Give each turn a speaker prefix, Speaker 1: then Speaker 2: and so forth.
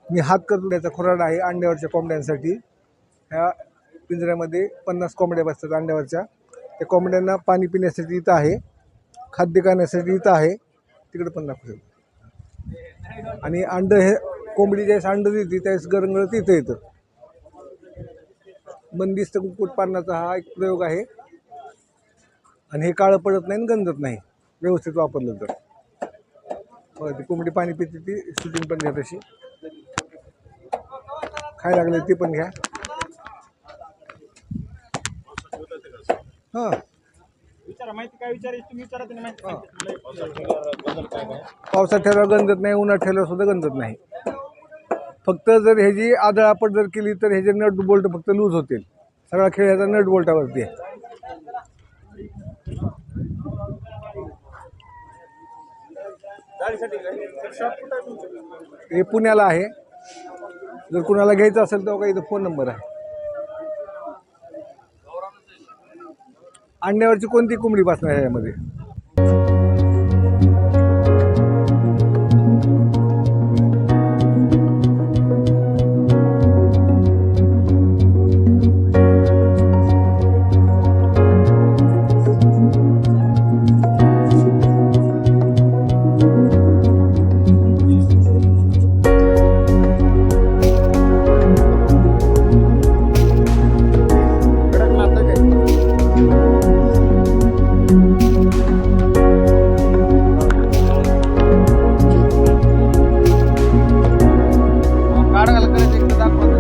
Speaker 1: मी हात करतो खुराडा आहे अंड्यावरच्या कोंबड्यांसाठी। ह्या पिंजऱ्यामध्ये 50 कोंबड्या बसतात अंड्यावरच्या। त्या कोंबड्यांना पाणी पिण्यासाठी इथं आहे, खाद्य खाण्यासाठी इथं आहे, तिकडे पण दाखवतो। आणि अंडं हे कोंबडी ज्यावेळेस अंडं देते त्यावेळेस गरंगळत इथं येतं। बंदिस्त कुक्कुटपालनाचा हा एक प्रयोग आहे आणि हे काळं पडत नाही आणि गंजत नाही व्यवस्थित वापरलं तर। ती कोंबडी पाणी पिते, ती शूटिंग पण घ्या तशी, खायला लागले ती पण घ्या। हां
Speaker 2: विचारा माहिती काय विचारायची तुम्ही विचारा त्यांनी माहिती
Speaker 1: पावसात ठेवल्यावर गंजत नाही, उन्हात ठेवल्यावर सुद्धा गंजत नाही। फक्त जर ह्याची आदळआपट जर केली तर ह्याचे नट बोल्ट फक्त लूज होतील। सगळा खेळ ह्याचा नट बोल्टावरती आहे। हे पुण्याला आहे, जर कुणाला घ्यायचं असेल तर इथं फोन नंबर आहे। अंड्यावरची कोणती कोंबडी बसणार आहे यामध्ये? काढायला करायचं एकदा दाखवा।